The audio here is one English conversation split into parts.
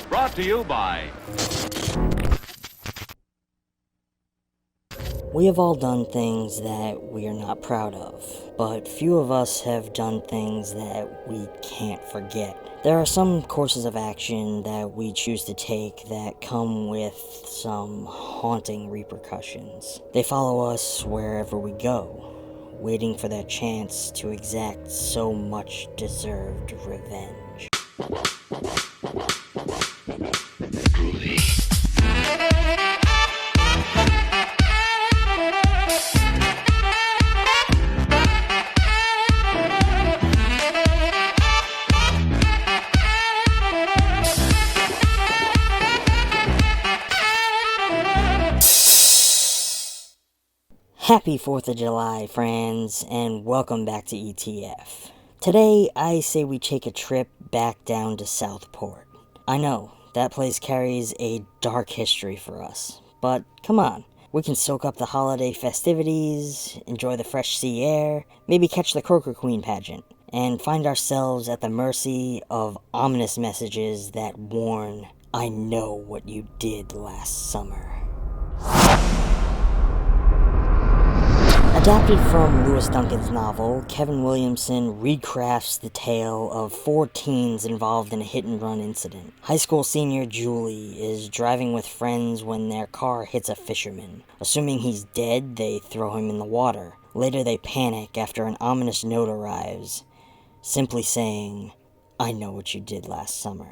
Brought to you by... We have all done things that we are not proud of, but few of us have done things that we can't forget. There are some courses of action that we choose to take that come with some haunting repercussions. They follow us wherever we go, waiting for their chance to exact so much deserved revenge. Happy 4th of July, friends, and welcome back to ETF. Today, I say we take a trip back down to Southport. I know, that place carries a dark history for us, but come on, we can soak up the holiday festivities, enjoy the fresh sea air, maybe catch the Croaker Queen pageant, and find ourselves at the mercy of ominous messages that warn, I know what you did last summer. Adapted from Lewis Duncan's novel, Kevin Williamson recrafts the tale of 4 teens involved in a hit-and-run incident. High school senior Julie is driving with friends when their car hits a fisherman. Assuming he's dead, they throw him in the water. Later they panic after an ominous note arrives, simply saying, I know what you did last summer.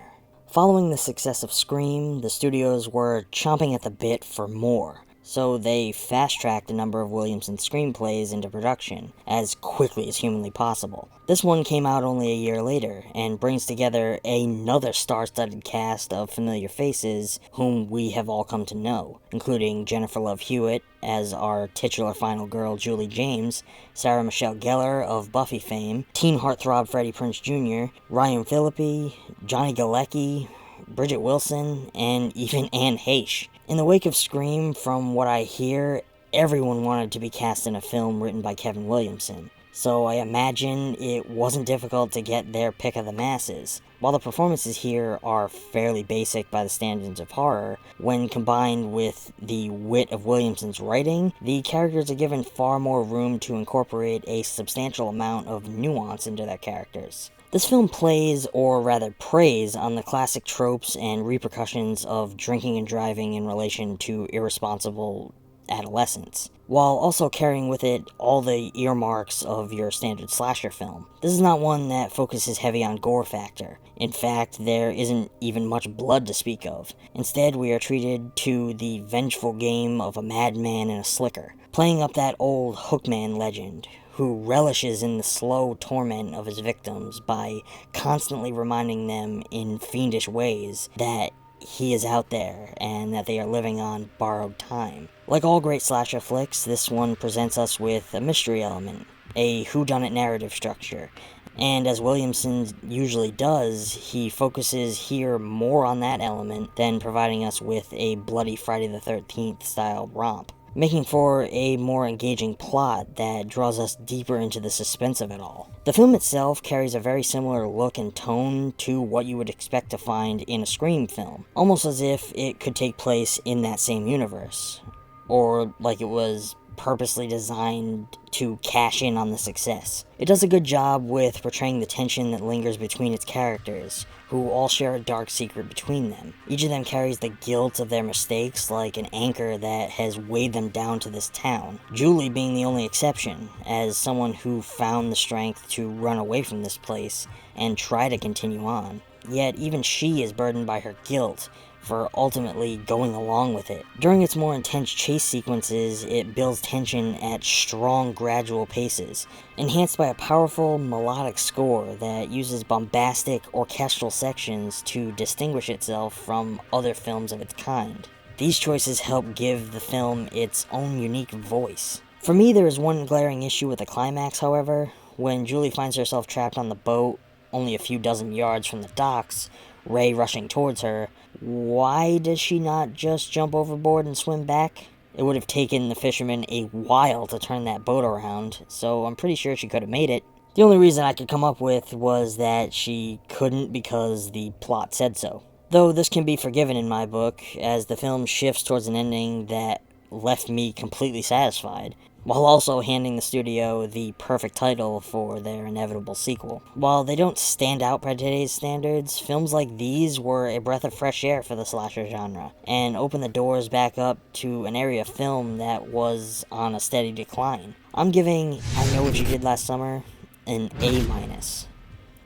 Following the success of Scream, the studios were chomping at the bit for more. So they fast-tracked a number of Williamson's screenplays into production as quickly as humanly possible. This one came out only a year later, and brings together another star-studded cast of familiar faces whom we have all come to know, including Jennifer Love Hewitt as our titular final girl Julie James, Sarah Michelle Gellar of Buffy fame, teen heartthrob Freddie Prinze Jr., Ryan Phillippe, Johnny Galecki, Bridget Wilson, and even Anne Heche. In the wake of Scream, from what I hear, everyone wanted to be cast in a film written by Kevin Williamson, so I imagine it wasn't difficult to get their pick of the masses. While the performances here are fairly basic by the standards of horror, when combined with the wit of Williamson's writing, the characters are given far more room to incorporate a substantial amount of nuance into their characters. This film plays, or rather preys, on the classic tropes and repercussions of drinking and driving in relation to irresponsible adolescence, while also carrying with it all the earmarks of your standard slasher film. This is not one that focuses heavy on gore factor. In fact, there isn't even much blood to speak of. Instead, we are treated to the vengeful game of a madman and a slicker, playing up that old Hookman legend, who relishes in the slow torment of his victims by constantly reminding them in fiendish ways that he is out there and that they are living on borrowed time. Like all great slasher flicks, this one presents us with a mystery element, a whodunit narrative structure, and as Williamson usually does, he focuses here more on that element than providing us with a bloody Friday the 13th style romp, making for a more engaging plot that draws us deeper into the suspense of it all. The film itself carries a very similar look and tone to what you would expect to find in a Scream film, almost as if it could take place in that same universe, or like it was purposely designed to cash in on the success. It does a good job with portraying the tension that lingers between its characters, who all share a dark secret between them. Each of them carries the guilt of their mistakes like an anchor that has weighed them down to this town, Julie being the only exception, as someone who found the strength to run away from this place and try to continue on. Yet even she is burdened by her guilt for ultimately going along with it. During its more intense chase sequences, it builds tension at strong, gradual paces, enhanced by a powerful, melodic score that uses bombastic, orchestral sections to distinguish itself from other films of its kind. These choices help give the film its own unique voice. For me, there is one glaring issue with the climax, however. When Julie finds herself trapped on the boat, only a few dozen yards from the docks, Ray rushing towards her, why does she not just jump overboard and swim back? It would have taken the fisherman a while to turn that boat around, so I'm pretty sure she could have made it. The only reason I could come up with was that she couldn't because the plot said so. Though this can be forgiven in my book, as the film shifts towards an ending that left me completely satisfied, while also handing the studio the perfect title for their inevitable sequel. While they don't stand out by today's standards, films like these were a breath of fresh air for the slasher genre, and opened the doors back up to an area of film that was on a steady decline. I'm giving I Know What You Did Last Summer an A-.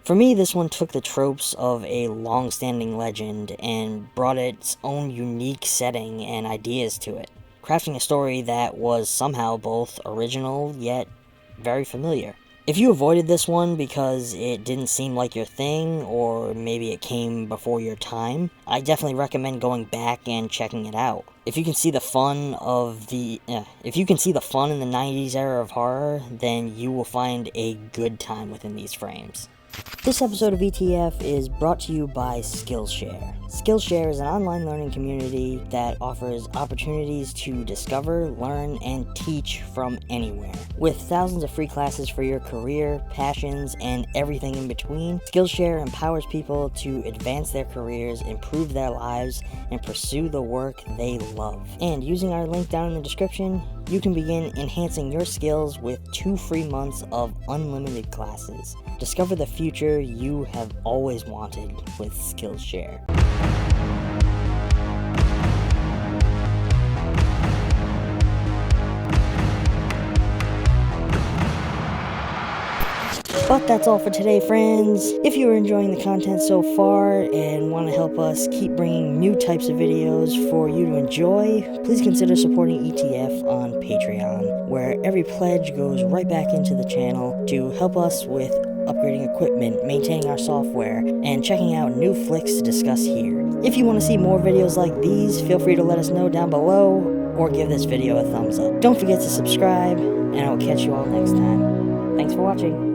For me, this one took the tropes of a long-standing legend and brought its own unique setting and ideas to it, crafting a story that was somehow both original yet very familiar. If you avoided this one because it didn't seem like your thing, or maybe it came before your time, I definitely recommend going back and checking it out. If you can see the fun in the 90s era of horror, then you will find a good time within these frames. This episode of ETF is brought to you by Skillshare. Skillshare is an online learning community that offers opportunities to discover, learn, and teach from anywhere. With thousands of free classes for your career, passions, and everything in between, Skillshare empowers people to advance their careers, improve their lives, and pursue the work they love. And using our link down in the description, you can begin enhancing your skills with 2 free months of unlimited classes. Discover the future you have always wanted with Skillshare. But that's all for today, friends. If you are enjoying the content so far and want to help us keep bringing new types of videos for you to enjoy, please consider supporting ETF on Patreon, where every pledge goes right back into the channel to help us with upgrading equipment, maintaining our software, and checking out new flicks to discuss here. If you want to see more videos like these, feel free to let us know down below, or give this video a thumbs up. Don't forget to subscribe, and I will catch you all next time. Thanks for watching.